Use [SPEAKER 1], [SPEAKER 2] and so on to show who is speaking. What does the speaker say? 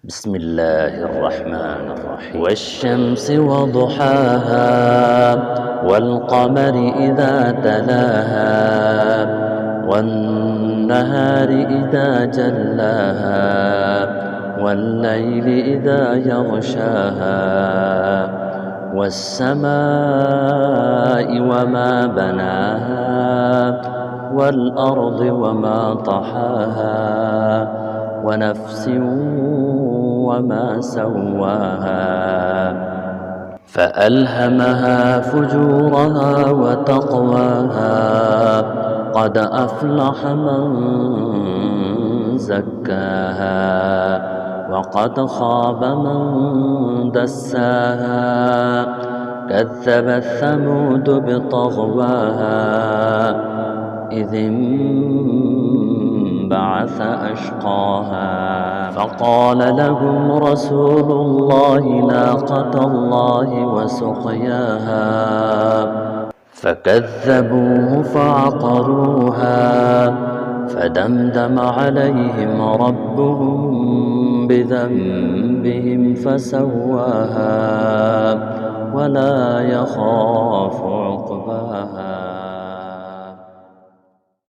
[SPEAKER 1] بسم الله الرحمن الرحيم. والشمس وضحاها والقمر إذا تلاها والنهار إذا جلاها والليل إذا يغشاها والسماء وما بناها والأرض وما طحاها ونفس وما سواها فألهمها فجورها وتقواها قد أفلح من زكاها وقد خاب من دساها كذبت ثمود بطغواها إذ انبعث أشقاها فقال لهم رسول الله ناقة الله وسقياها فكذبوه فعقروها فدمدم عليهم ربهم بذنبهم فسواها ولا يخاف